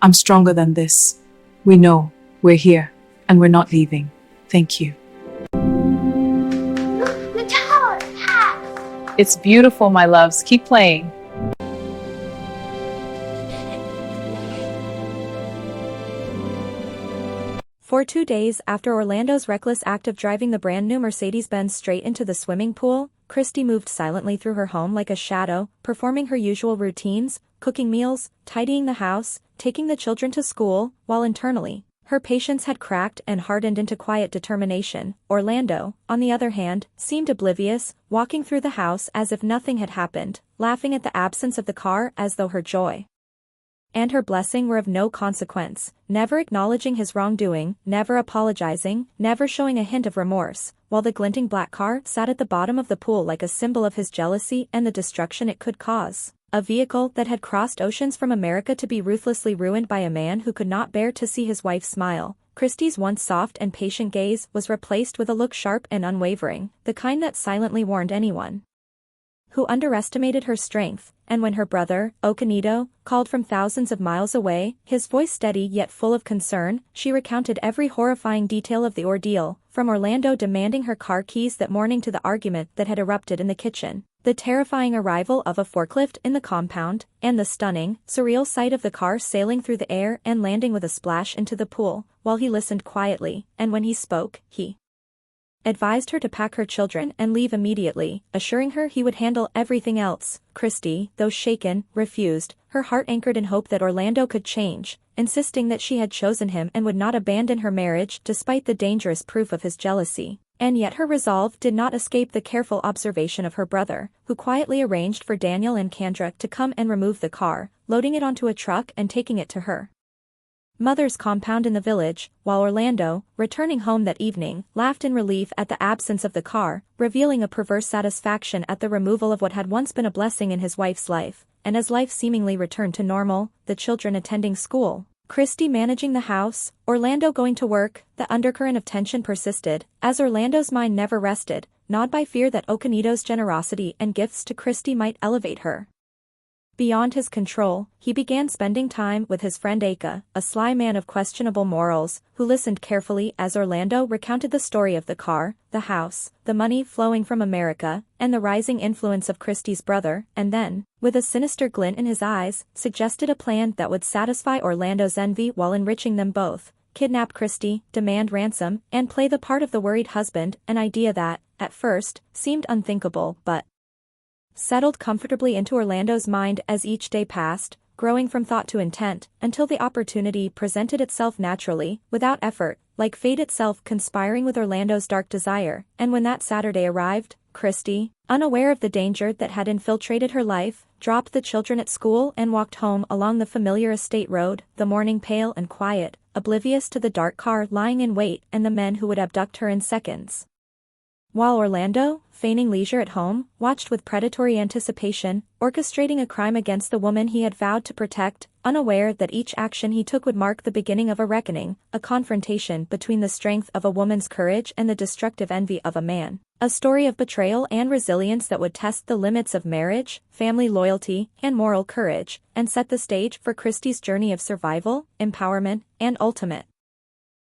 I'm stronger than this. We know, we're here, and we're not leaving. Thank you. Look, the tower hat. It's beautiful, my loves. Keep playing. For 2 days after Orlando's reckless act of driving the brand new Mercedes-Benz straight into the swimming pool, Christy moved silently through her home like a shadow, performing her usual routines, cooking meals, tidying the house, taking the children to school, while internally, her patience had cracked and hardened into quiet determination. Orlando, on the other hand, seemed oblivious, walking through the house as if nothing had happened, laughing at the absence of the car as though her joy and her blessing were of no consequence, never acknowledging his wrongdoing, never apologizing, never showing a hint of remorse, while the glinting black car sat at the bottom of the pool like a symbol of his jealousy and the destruction it could cause. A vehicle that had crossed oceans from America to be ruthlessly ruined by a man who could not bear to see his wife smile. Christie's once soft and patient gaze was replaced with a look sharp and unwavering, the kind that silently warned anyone who underestimated her strength, and when her brother, Okanito, called from thousands of miles away, his voice steady yet full of concern, she recounted every horrifying detail of the ordeal, from Orlando demanding her car keys that morning to the argument that had erupted in the kitchen, the terrifying arrival of a forklift in the compound, and the stunning, surreal sight of the car sailing through the air and landing with a splash into the pool. While he listened quietly, and when he spoke, he advised her to pack her children and leave immediately, assuring her he would handle everything else. Christy, though shaken, refused, her heart anchored in hope that Orlando could change, insisting that she had chosen him and would not abandon her marriage despite the dangerous proof of his jealousy. And yet her resolve did not escape the careful observation of her brother, who quietly arranged for Daniel and Kendra to come and remove the car, loading it onto a truck and taking it to her mother's compound in the village, while Orlando, returning home that evening, laughed in relief at the absence of the car, revealing a perverse satisfaction at the removal of what had once been a blessing in his wife's life. And as life seemingly returned to normal, the children attending school, Christy managing the house, Orlando going to work, the undercurrent of tension persisted, as Orlando's mind never rested, gnawed by fear that Okanito's generosity and gifts to Christy might elevate her beyond his control. He began spending time with his friend Aka, a sly man of questionable morals, who listened carefully as Orlando recounted the story of the car, the house, the money flowing from America, and the rising influence of Christie's brother, and then, with a sinister glint in his eyes, suggested a plan that would satisfy Orlando's envy while enriching them both: kidnap Christie, demand ransom, and play the part of the worried husband, an idea that, at first, seemed unthinkable but settled comfortably into Orlando's mind as each day passed, growing from thought to intent, until the opportunity presented itself naturally, without effort, like fate itself conspiring with Orlando's dark desire. And when that Saturday arrived, Christy, unaware of the danger that had infiltrated her life, dropped the children at school and walked home along the familiar estate road, the morning pale and quiet, oblivious to the dark car lying in wait and the men who would abduct her in seconds. While Orlando, feigning leisure at home, watched with predatory anticipation, orchestrating a crime against the woman he had vowed to protect, unaware that each action he took would mark the beginning of a reckoning, a confrontation between the strength of a woman's courage and the destructive envy of a man. A story of betrayal and resilience that would test the limits of marriage, family loyalty, and moral courage, and set the stage for Christie's journey of survival, empowerment, and ultimate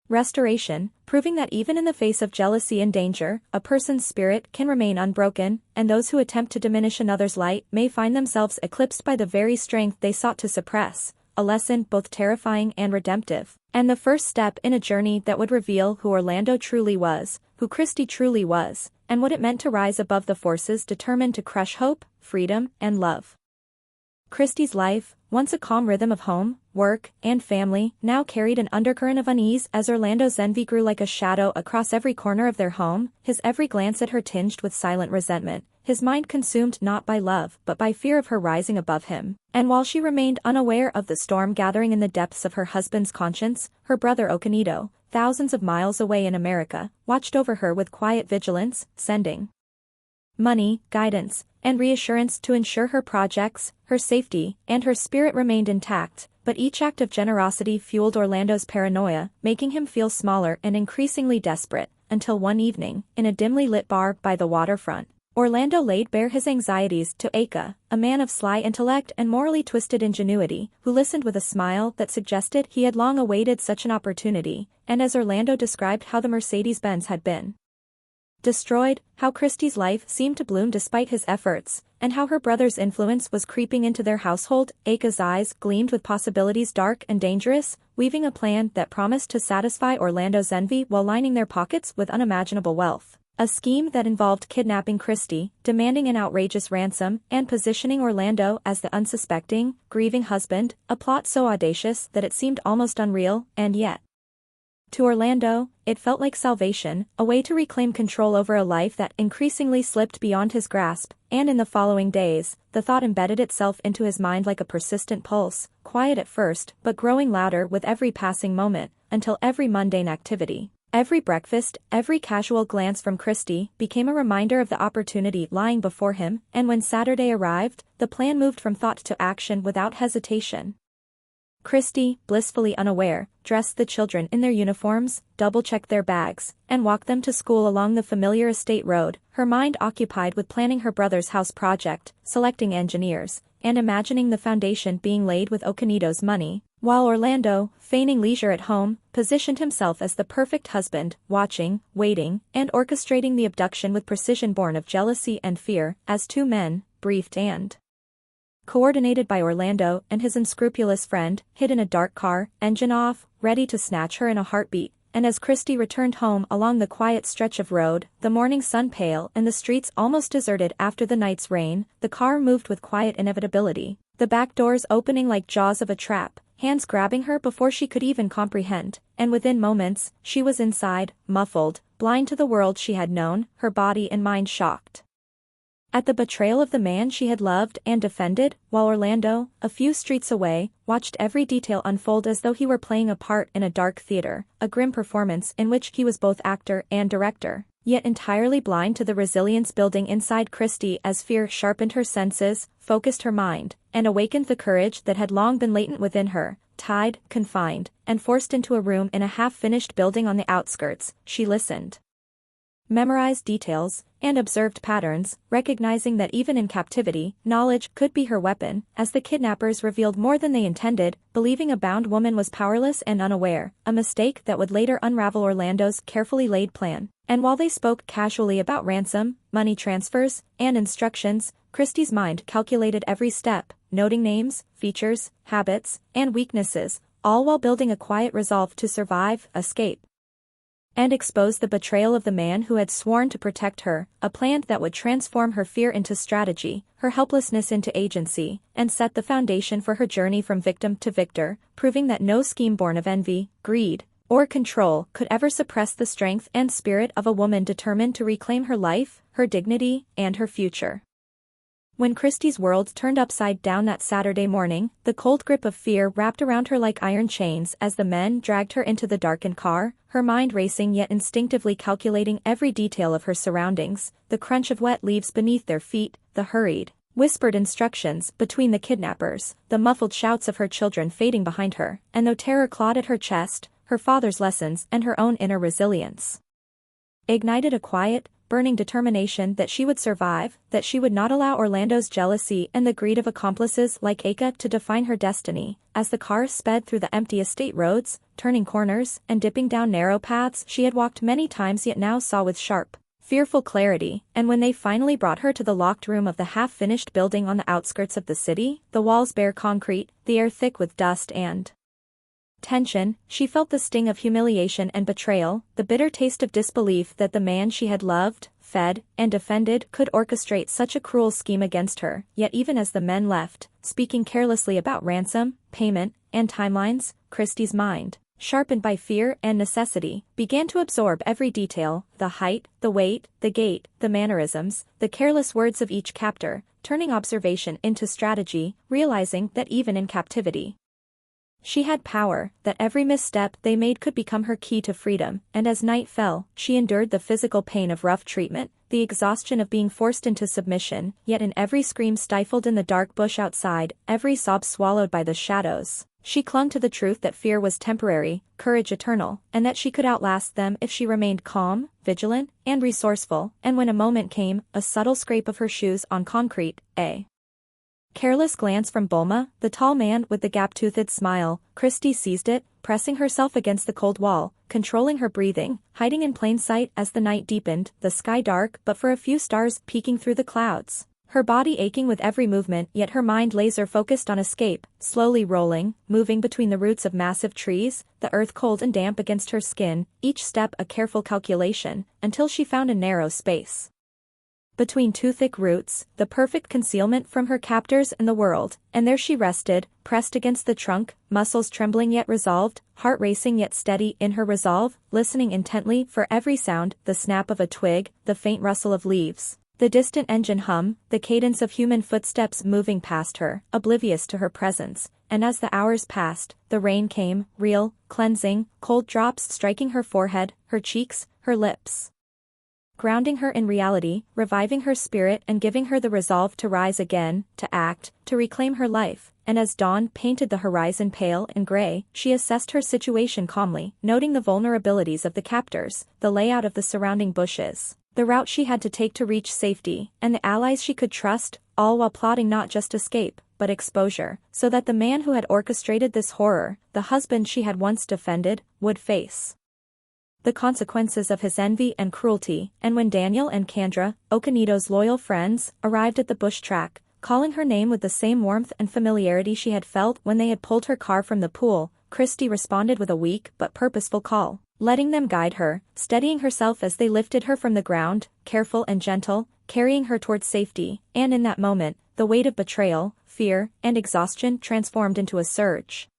restoration, proving that even in the face of jealousy and danger, a person's spirit can remain unbroken, and those who attempt to diminish another's light may find themselves eclipsed by the very strength they sought to suppress. A lesson both terrifying and redemptive, and the first step in a journey that would reveal who Orlando truly was, who Christie truly was, and what it meant to rise above the forces determined to crush hope, freedom, and love. Christie's life, once a calm rhythm of home, work, and family, now carried an undercurrent of unease as Orlando's envy grew like a shadow across every corner of their home, his every glance at her tinged with silent resentment, his mind consumed not by love but by fear of her rising above him. And while she remained unaware of the storm gathering in the depths of her husband's conscience, her brother Okanito, thousands of miles away in America, watched over her with quiet vigilance, sending money, guidance, and reassurance to ensure her projects, her safety, and her spirit remained intact. But each act of generosity fueled Orlando's paranoia, making him feel smaller and increasingly desperate, until one evening, in a dimly lit bar by the waterfront, Orlando laid bare his anxieties to Aka, a man of sly intellect and morally twisted ingenuity, who listened with a smile that suggested he had long awaited such an opportunity, and as Orlando described how the Mercedes-Benz had been destroyed, how Christie's life seemed to bloom despite his efforts, and how her brother's influence was creeping into their household, Aka's eyes gleamed with possibilities dark and dangerous, weaving a plan that promised to satisfy Orlando's envy while lining their pockets with unimaginable wealth. A scheme that involved kidnapping Christie, demanding an outrageous ransom, and positioning Orlando as the unsuspecting, grieving husband, a plot so audacious that it seemed almost unreal, and yet, to Orlando, it felt like salvation, a way to reclaim control over a life that increasingly slipped beyond his grasp, and in the following days, the thought embedded itself into his mind like a persistent pulse, quiet at first but growing louder with every passing moment, until every mundane activity, every breakfast, every casual glance from Christie, became a reminder of the opportunity lying before him, and when Saturday arrived, the plan moved from thought to action without hesitation. Christie, blissfully unaware, dressed the children in their uniforms, double-checked their bags, and walked them to school along the familiar estate road, her mind occupied with planning her brother's house project, selecting engineers, and imagining the foundation being laid with Okanito's money, while Orlando, feigning leisure at home, positioned himself as the perfect husband, watching, waiting, and orchestrating the abduction with precision born of jealousy and fear, as two men, briefed and coordinated by Orlando and his unscrupulous friend, hid in a dark car, engine off, ready to snatch her in a heartbeat, and as Christie returned home along the quiet stretch of road, the morning sun pale and the streets almost deserted after the night's rain, the car moved with quiet inevitability, the back doors opening like jaws of a trap, hands grabbing her before she could even comprehend, and within moments, she was inside, muffled, blind to the world she had known, her body and mind shocked at the betrayal of the man she had loved and defended, while Orlando, a few streets away, watched every detail unfold as though he were playing a part in a dark theater, a grim performance in which he was both actor and director, yet entirely blind to the resilience building inside Christie as fear sharpened her senses, focused her mind, and awakened the courage that had long been latent within her. Tied, confined, and forced into a room in a half-finished building on the outskirts, she listened, memorized details, and observed patterns, recognizing that even in captivity, knowledge could be her weapon, as the kidnappers revealed more than they intended, believing a bound woman was powerless and unaware, a mistake that would later unravel Orlando's carefully laid plan. And while they spoke casually about ransom, money transfers, and instructions, Christie's mind calculated every step, noting names, features, habits, and weaknesses, all while building a quiet resolve to survive, escape, and expose the betrayal of the man who had sworn to protect her, a plan that would transform her fear into strategy, her helplessness into agency, and set the foundation for her journey from victim to victor, proving that no scheme born of envy, greed, or control could ever suppress the strength and spirit of a woman determined to reclaim her life, her dignity, and her future. When Christie's world turned upside down that Saturday morning, the cold grip of fear wrapped around her like iron chains as the men dragged her into the darkened car, her mind racing yet instinctively calculating every detail of her surroundings, the crunch of wet leaves beneath their feet, the hurried, whispered instructions between the kidnappers, the muffled shouts of her children fading behind her, and though terror clawed at her chest, her father's lessons and her own inner resilience ignited a quiet, burning determination that she would survive, that she would not allow Orlando's jealousy and the greed of accomplices like Aka to define her destiny. As the car sped through the empty estate roads, turning corners and dipping down narrow paths she had walked many times yet now saw with sharp, fearful clarity, and when they finally brought her to the locked room of the half-finished building on the outskirts of the city, the walls bare concrete, the air thick with dust and tension, she felt the sting of humiliation and betrayal, the bitter taste of disbelief that the man she had loved, fed, and defended could orchestrate such a cruel scheme against her. Yet even as the men left, speaking carelessly about ransom, payment, and timelines, Christie's mind, sharpened by fear and necessity, began to absorb every detail, the height, the weight, the gait, the mannerisms, the careless words of each captor, turning observation into strategy, realizing that even in captivity, she had power, that every misstep they made could become her key to freedom, and as night fell, she endured the physical pain of rough treatment, the exhaustion of being forced into submission, yet in every scream stifled in the dark bush outside, every sob swallowed by the shadows, She clung to the truth that fear was temporary, courage eternal, and that she could outlast them if she remained calm, vigilant, and resourceful, and when a moment came, a subtle scrape of her shoes on concrete, a careless glance from Bulma, the tall man with the gap-toothed smile, Christy seized it, pressing herself against the cold wall, controlling her breathing, hiding in plain sight as the night deepened, the sky dark but for a few stars peeking through the clouds. Her body aching with every movement, yet her mind laser-focused on escape, slowly rolling, moving between the roots of massive trees, the earth cold and damp against her skin, each step a careful calculation, until she found a narrow space between two thick roots, the perfect concealment from her captors and the world, and there she rested, pressed against the trunk, muscles trembling yet resolved, heart racing yet steady in her resolve, listening intently for every sound, the snap of a twig, the faint rustle of leaves, the distant engine hum, the cadence of human footsteps moving past her, oblivious to her presence, and as the hours passed, the rain came, real, cleansing, cold drops striking her forehead, her cheeks, her lips, grounding her in reality, reviving her spirit and giving her the resolve to rise again, to act, to reclaim her life, and as dawn painted the horizon pale and gray, she assessed her situation calmly, noting the vulnerabilities of the captors, the layout of the surrounding bushes, the route she had to take to reach safety, and the allies she could trust, all while plotting not just escape, but exposure, so that the man who had orchestrated this horror, the husband she had once defended, would face the consequences of his envy and cruelty. And when Daniel and Kendra, Okanido's loyal friends, arrived at the bush track, calling her name with the same warmth and familiarity she had felt when they had pulled her car from the pool, Christy responded with a weak but purposeful call, letting them guide her, steadying herself as they lifted her from the ground, careful and gentle, carrying her towards safety, and in that moment, the weight of betrayal, fear, and exhaustion transformed into a surge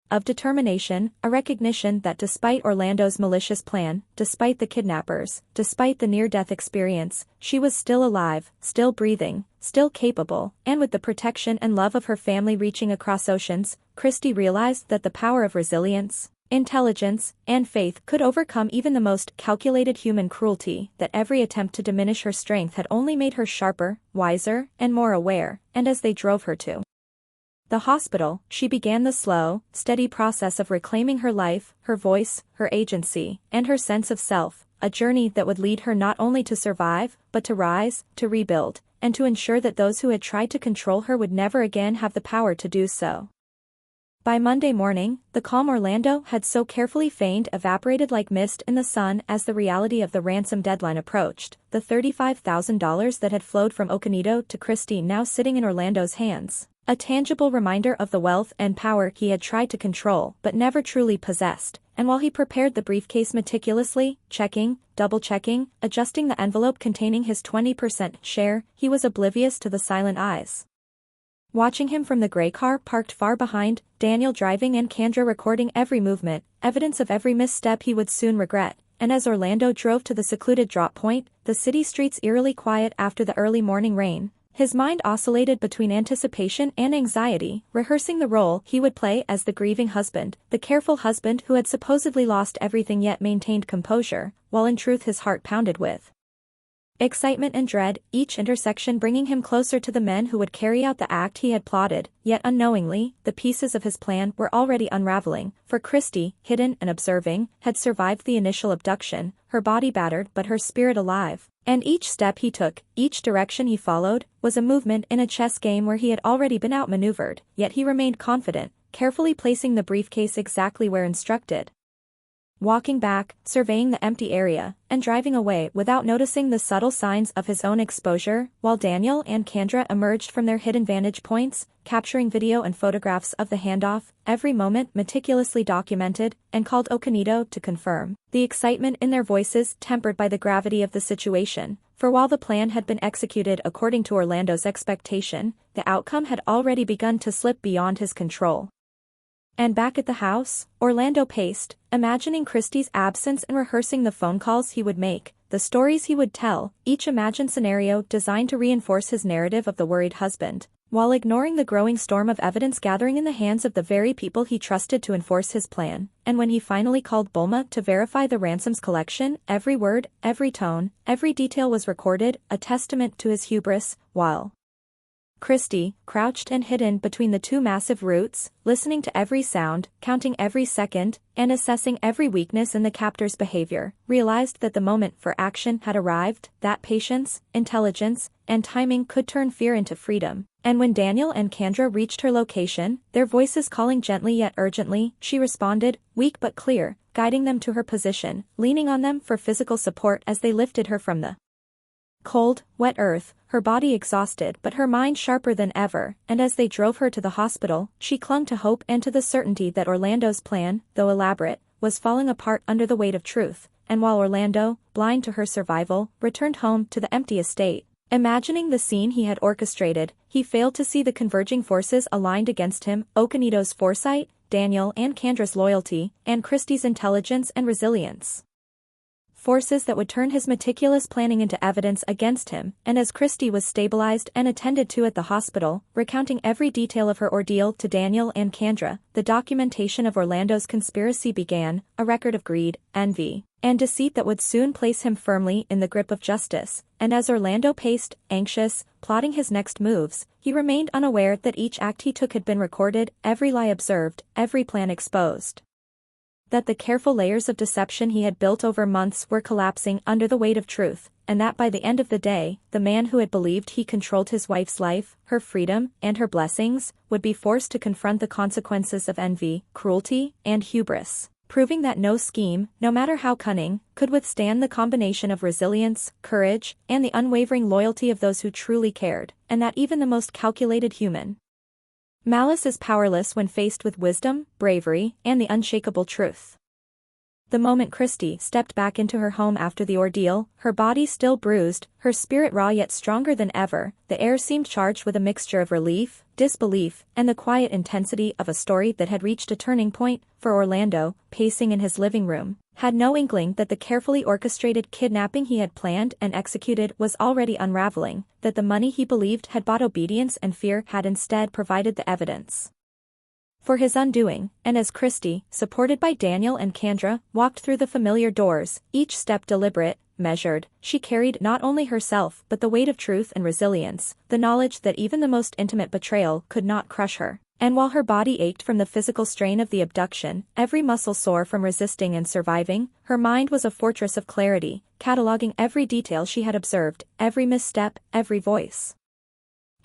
of determination, a recognition that despite Orlando's malicious plan, despite the kidnappers, despite the near-death experience, she was still alive, still breathing, still capable, and with the protection and love of her family reaching across oceans, Christy realized that the power of resilience, intelligence, and faith could overcome even the most calculated human cruelty, that every attempt to diminish her strength had only made her sharper, wiser, and more aware, and as they drove her to the hospital, she began the slow, steady process of reclaiming her life, her voice, her agency, and her sense of self, a journey that would lead her not only to survive, but to rise, to rebuild, and to ensure that those who had tried to control her would never again have the power to do so. By Monday morning, the calm Orlando had so carefully feigned evaporated like mist in the sun as the reality of the ransom deadline approached, the $35,000 that had flowed from Okanido to Christy now sitting in Orlando's hands. A tangible reminder of the wealth and power he had tried to control but never truly possessed, and while he prepared the briefcase meticulously, checking, double-checking, adjusting the envelope containing his 20% share, he was oblivious to the silent eyes watching him from the gray car parked far behind, Daniel driving and Kendra recording every movement, evidence of every misstep he would soon regret. And as Orlando drove to the secluded drop point, the city streets eerily quiet after the early morning rain, his mind oscillated between anticipation and anxiety, rehearsing the role he would play as the grieving husband, the careful husband who had supposedly lost everything yet maintained composure, while in truth his heart pounded with excitement and dread, each intersection bringing him closer to the men who would carry out the act he had plotted, yet unknowingly, the pieces of his plan were already unraveling, for Christy, hidden and observing, had survived the initial abduction, her body battered but her spirit alive, and each step he took, each direction he followed, was a movement in a chess game where he had already been outmaneuvered, yet he remained confident, carefully placing the briefcase exactly where instructed. Walking back, surveying the empty area, and driving away without noticing the subtle signs of his own exposure, while Daniel and Kendra emerged from their hidden vantage points, capturing video and photographs of the handoff, every moment meticulously documented, and called Okanido to confirm, the excitement in their voices tempered by the gravity of the situation, for while the plan had been executed according to Orlando's expectation, the outcome had already begun to slip beyond his control. And back at the house, Orlando paced, imagining Christy's absence and rehearsing the phone calls he would make, the stories he would tell, each imagined scenario designed to reinforce his narrative of the worried husband, while ignoring the growing storm of evidence gathering in the hands of the very people he trusted to enforce his plan. And when he finally called Bulma to verify the ransom's collection, every word, every tone, every detail was recorded, a testament to his hubris, while Christy, crouched and hidden between the two massive roots, listening to every sound, counting every second, and assessing every weakness in the captor's behavior, realized that the moment for action had arrived, that patience, intelligence, and timing could turn fear into freedom. And when Daniel and Kendra reached her location, their voices calling gently yet urgently, she responded, weak but clear, guiding them to her position, leaning on them for physical support as they lifted her from the cold, wet earth, her body exhausted but her mind sharper than ever, and as they drove her to the hospital, she clung to hope and to the certainty that Orlando's plan, though elaborate, was falling apart under the weight of truth, and while Orlando, blind to her survival, returned home to the empty estate. Imagining the scene he had orchestrated, he failed to see the converging forces aligned against him: Okanito's foresight, Daniel and Kendra's loyalty, and Christie's intelligence and resilience. Forces that would turn his meticulous planning into evidence against him, and as Christie was stabilized and attended to at the hospital, recounting every detail of her ordeal to Daniel and Kendra, the documentation of Orlando's conspiracy began, a record of greed, envy, and deceit that would soon place him firmly in the grip of justice. And as Orlando paced, anxious, plotting his next moves, he remained unaware that each act he took had been recorded, every lie observed, every plan exposed. That the careful layers of deception he had built over months were collapsing under the weight of truth, and that by the end of the day, the man who had believed he controlled his wife's life, her freedom, and her blessings, would be forced to confront the consequences of envy, cruelty, and hubris, proving that no scheme, no matter how cunning, could withstand the combination of resilience, courage, and the unwavering loyalty of those who truly cared, and that even the most calculated human malice is powerless when faced with wisdom, bravery, and the unshakable truth. The moment Christie stepped back into her home after the ordeal, her body still bruised, her spirit raw yet stronger than ever, the air seemed charged with a mixture of relief, disbelief, and the quiet intensity of a story that had reached a turning point. For Orlando, pacing in his living room, had no inkling that the carefully orchestrated kidnapping he had planned and executed was already unraveling, that the money he believed had bought obedience and fear had instead provided the evidence for his undoing. And as Christie, supported by Daniel and Kendra, walked through the familiar doors, each step deliberate, measured, she carried not only herself but the weight of truth and resilience, the knowledge that even the most intimate betrayal could not crush her. And while her body ached from the physical strain of the abduction, every muscle sore from resisting and surviving, her mind was a fortress of clarity, cataloging every detail she had observed, every misstep, every voice,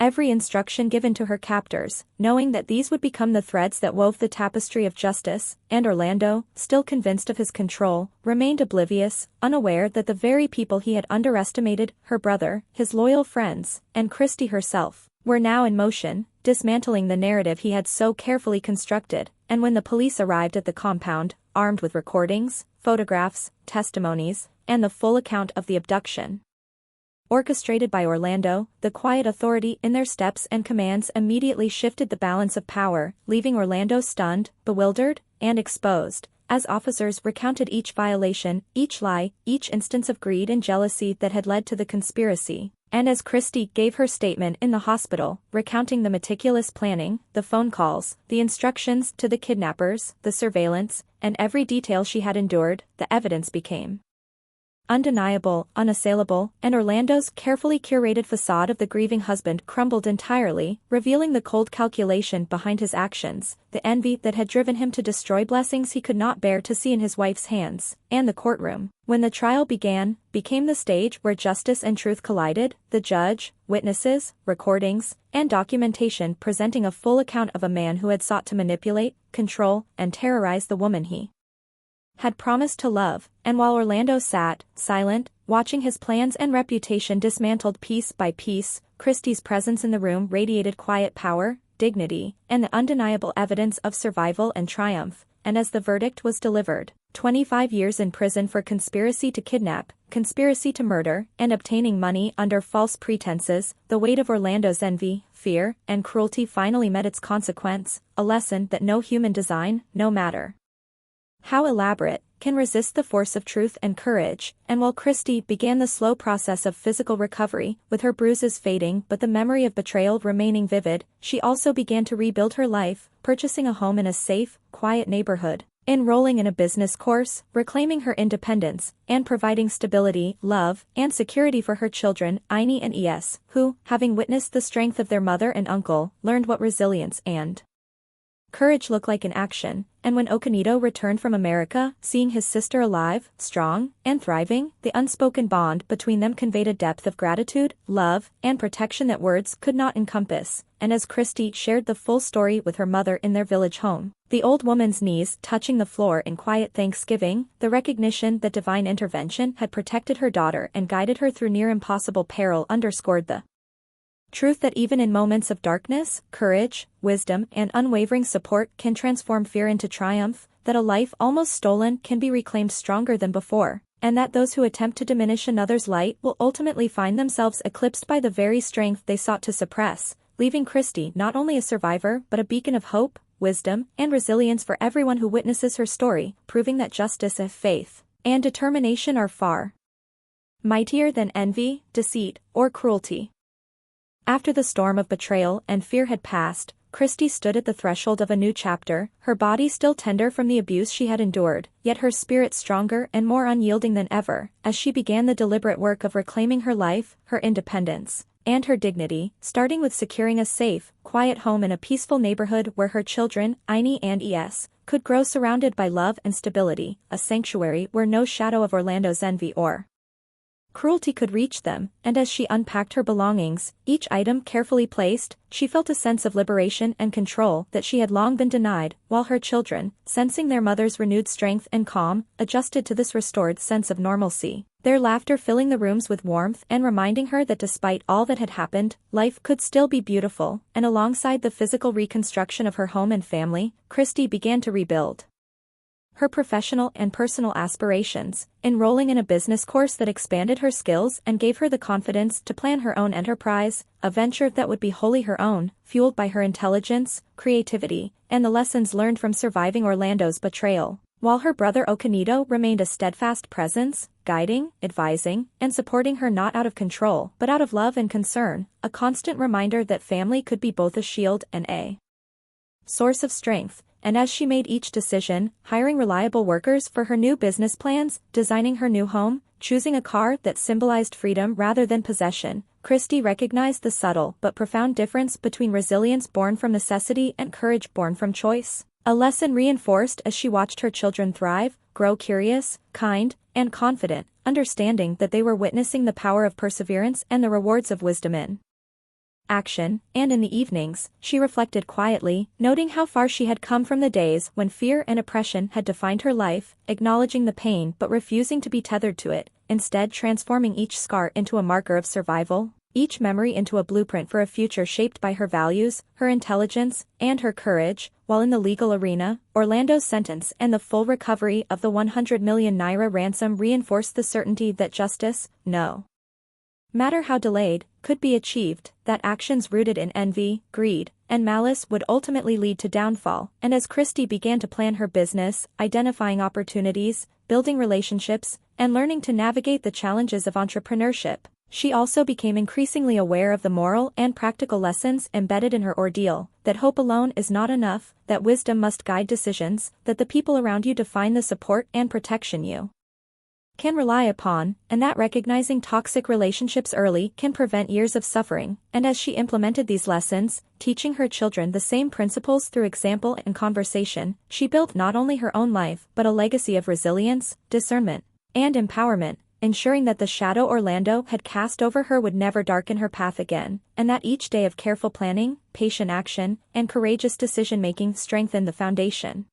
every instruction given to her captors, knowing that these would become the threads that wove the tapestry of justice. And Orlando, still convinced of his control, remained oblivious, unaware that the very people he had underestimated, her brother, his loyal friends, and Christie herself, were now in motion, dismantling the narrative he had so carefully constructed. And when the police arrived at the compound, armed with recordings, photographs, testimonies, and the full account of the abduction orchestrated by Orlando, the quiet authority in their steps and commands immediately shifted the balance of power, leaving Orlando stunned, bewildered, and exposed, as officers recounted each violation, each lie, each instance of greed and jealousy that had led to the conspiracy. And as Christie gave her statement in the hospital, recounting the meticulous planning, the phone calls, the instructions to the kidnappers, the surveillance, and every detail she had endured, the evidence became undeniable, unassailable, and Orlando's carefully curated facade of the grieving husband crumbled entirely, revealing the cold calculation behind his actions, the envy that had driven him to destroy blessings he could not bear to see in his wife's hands. And the courtroom, when the trial began, became the stage where justice and truth collided, the judge, witnesses, recordings, and documentation presenting a full account of a man who had sought to manipulate, control, and terrorize the woman he had promised to love. And while Orlando sat, silent, watching his plans and reputation dismantled piece by piece, Christie's presence in the room radiated quiet power, dignity, and the undeniable evidence of survival and triumph. And as the verdict was delivered, 25 years in prison for conspiracy to kidnap, conspiracy to murder, and obtaining money under false pretenses, the weight of Orlando's envy, fear, and cruelty finally met its consequence, a lesson that no human design, no matter how elaborate, can resist the force of truth and courage. And while Christie began the slow process of physical recovery, with her bruises fading but the memory of betrayal remaining vivid, she also began to rebuild her life, purchasing a home in a safe, quiet neighborhood, enrolling in a business course, reclaiming her independence, and providing stability, love, and security for her children, Aini and Es, who, having witnessed the strength of their mother and uncle, learned what resilience and courage look like in action. And when Okanito returned from America, seeing his sister alive, strong, and thriving, the unspoken bond between them conveyed a depth of gratitude, love, and protection that words could not encompass. And as Christy shared the full story with her mother in their village home, the old woman's knees touching the floor in quiet thanksgiving, the recognition that divine intervention had protected her daughter and guided her through near impossible peril underscored the truth that even in moments of darkness, courage, wisdom, and unwavering support can transform fear into triumph, that a life almost stolen can be reclaimed stronger than before, and that those who attempt to diminish another's light will ultimately find themselves eclipsed by the very strength they sought to suppress, leaving Christy not only a survivor but a beacon of hope, wisdom, and resilience for everyone who witnesses her story, proving that justice, faith, and determination are far mightier than envy, deceit, or cruelty. After the storm of betrayal and fear had passed, Christy stood at the threshold of a new chapter, her body still tender from the abuse she had endured, yet her spirit stronger and more unyielding than ever, as she began the deliberate work of reclaiming her life, her independence, and her dignity, starting with securing a safe, quiet home in a peaceful neighborhood where her children, Aini and Es, could grow surrounded by love and stability, a sanctuary where no shadow of Orlando's envy or cruelty could reach them, and as she unpacked her belongings, each item carefully placed, she felt a sense of liberation and control that she had long been denied, while her children, sensing their mother's renewed strength and calm, adjusted to this restored sense of normalcy, their laughter filling the rooms with warmth and reminding her that despite all that had happened, life could still be beautiful. And alongside the physical reconstruction of her home and family, Christy began to rebuild her professional and personal aspirations, enrolling in a business course that expanded her skills and gave her the confidence to plan her own enterprise, a venture that would be wholly her own, fueled by her intelligence, creativity, and the lessons learned from surviving Orlando's betrayal. While her brother Okanito remained a steadfast presence, guiding, advising, and supporting her not out of control but out of love and concern, a constant reminder that family could be both a shield and a source of strength. And as she made each decision, hiring reliable workers for her new business plans, designing her new home, choosing a car that symbolized freedom rather than possession, Christy recognized the subtle but profound difference between resilience born from necessity and courage born from choice. A lesson reinforced as she watched her children thrive, grow curious, kind, and confident, understanding that they were witnessing the power of perseverance and the rewards of wisdom in action. And in the evenings, she reflected quietly, noting how far she had come from the days when fear and oppression had defined her life, acknowledging the pain but refusing to be tethered to it, instead transforming each scar into a marker of survival, each memory into a blueprint for a future shaped by her values, her intelligence, and her courage. While in the legal arena, Orlando's sentence and the full recovery of the 100 million naira ransom reinforced the certainty that justice, no matter how delayed, could be achieved, that actions rooted in envy, greed, and malice would ultimately lead to downfall. And as Christy began to plan her business, identifying opportunities, building relationships, and learning to navigate the challenges of entrepreneurship, she also became increasingly aware of the moral and practical lessons embedded in her ordeal, that hope alone is not enough, that wisdom must guide decisions, that the people around you define the support and protection you can rely upon, and that recognizing toxic relationships early can prevent years of suffering. And as she implemented these lessons, teaching her children the same principles through example and conversation, she built not only her own life but a legacy of resilience, discernment, and empowerment, ensuring that the shadow Orlando had cast over her would never darken her path again, and that each day of careful planning, patient action, and courageous decision-making strengthened the foundation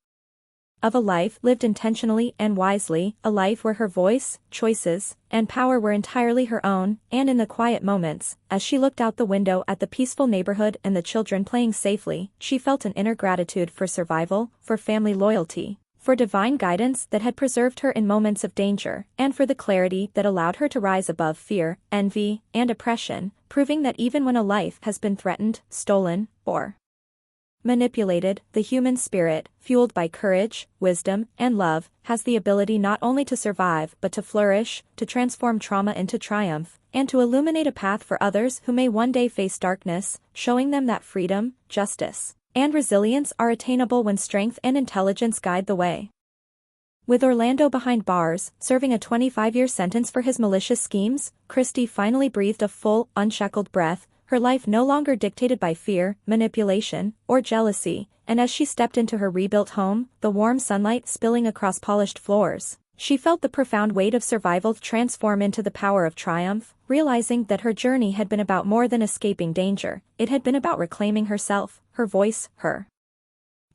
of a life lived intentionally and wisely, a life where her voice, choices, and power were entirely her own. And in the quiet moments, as she looked out the window at the peaceful neighborhood and the children playing safely, she felt an inner gratitude for survival, for family loyalty, for divine guidance that had preserved her in moments of danger, and for the clarity that allowed her to rise above fear, envy, and oppression, proving that even when a life has been threatened, stolen, or manipulated, the human spirit, fueled by courage, wisdom, and love, has the ability not only to survive but to flourish, to transform trauma into triumph, and to illuminate a path for others who may one day face darkness, showing them that freedom, justice, and resilience are attainable when strength and intelligence guide the way. With Orlando behind bars, serving a 25-year sentence for his malicious schemes, Christy finally breathed a full, unshackled breath, her life no longer dictated by fear, manipulation, or jealousy, and as she stepped into her rebuilt home, the warm sunlight spilling across polished floors, she felt the profound weight of survival transform into the power of triumph, realizing that her journey had been about more than escaping danger, it had been about reclaiming herself, her voice, her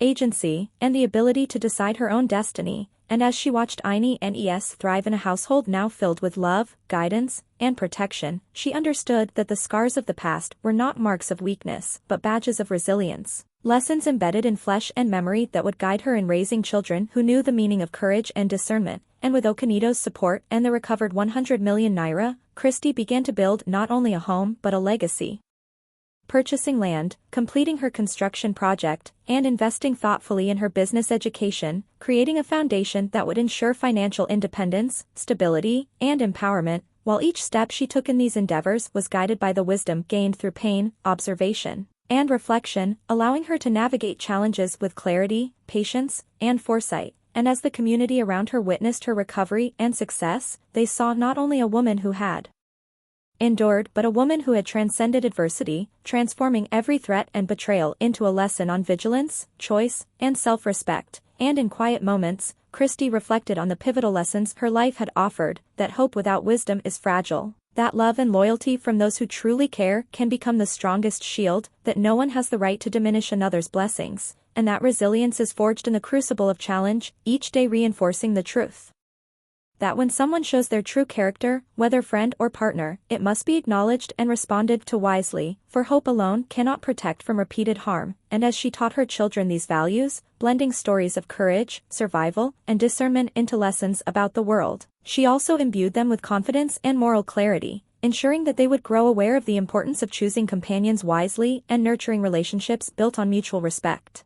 agency, and the ability to decide her own destiny. And as she watched Ine and Es thrive in a household now filled with love, guidance, and protection, she understood that the scars of the past were not marks of weakness, but badges of resilience. Lessons embedded in flesh and memory that would guide her in raising children who knew the meaning of courage and discernment. And with Okanito's support and the recovered 100 million naira, Christy began to build not only a home but a legacy. Purchasing land, completing her construction project, and investing thoughtfully in her business education, creating a foundation that would ensure financial independence, stability, and empowerment, while each step she took in these endeavors was guided by the wisdom gained through pain, observation, and reflection, allowing her to navigate challenges with clarity, patience, and foresight. And as the community around her witnessed her recovery and success, they saw not only a woman who had endured but a woman who had transcended adversity, transforming every threat and betrayal into a lesson on vigilance, choice, and self-respect. And in quiet moments, Christy reflected on the pivotal lessons her life had offered, that hope without wisdom is fragile, that love and loyalty from those who truly care can become the strongest shield, that no one has the right to diminish another's blessings, and that resilience is forged in the crucible of challenge, each day reinforcing the truth that when someone shows their true character, whether friend or partner, it must be acknowledged and responded to wisely, for hope alone cannot protect from repeated harm. And as she taught her children these values, blending stories of courage, survival, and discernment into lessons about the world, she also imbued them with confidence and moral clarity, ensuring that they would grow aware of the importance of choosing companions wisely and nurturing relationships built on mutual respect,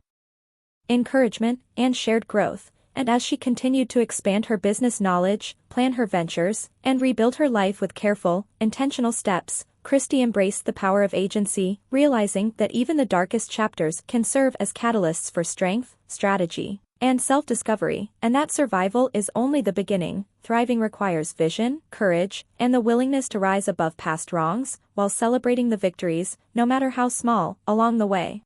encouragement, and shared growth. And as she continued to expand her business knowledge, plan her ventures, and rebuild her life with careful, intentional steps, Christy embraced the power of agency, realizing that even the darkest chapters can serve as catalysts for strength, strategy, and self-discovery, and that survival is only the beginning. Thriving requires vision, courage, and the willingness to rise above past wrongs, while celebrating the victories, no matter how small, along the way.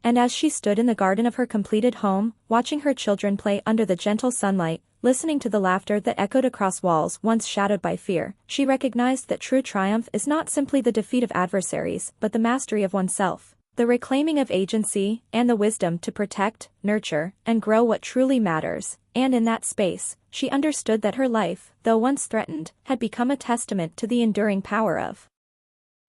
And as she stood in the garden of her completed home, watching her children play under the gentle sunlight, listening to the laughter that echoed across walls once shadowed by fear, she recognized that true triumph is not simply the defeat of adversaries, but the mastery of oneself, the reclaiming of agency, and the wisdom to protect, nurture, and grow what truly matters. And in that space, she understood that her life, though once threatened, had become a testament to the enduring power of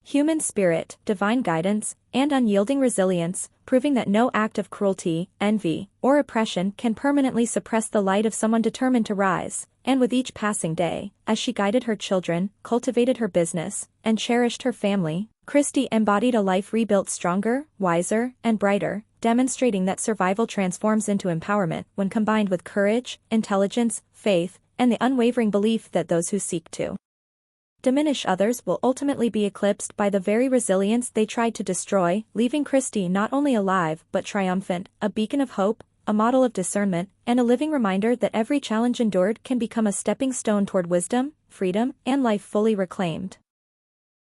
human spirit, divine guidance, and unyielding resilience, proving that no act of cruelty, envy, or oppression can permanently suppress the light of someone determined to rise. And with each passing day, as she guided her children, cultivated her business, and cherished her family, Christy embodied a life rebuilt stronger, wiser, and brighter, demonstrating that survival transforms into empowerment when combined with courage, intelligence, faith, and the unwavering belief that those who seek to diminish others will ultimately be eclipsed by the very resilience they tried to destroy, leaving Christy not only alive but triumphant, a beacon of hope, a model of discernment, and a living reminder that every challenge endured can become a stepping stone toward wisdom, freedom, and life fully reclaimed.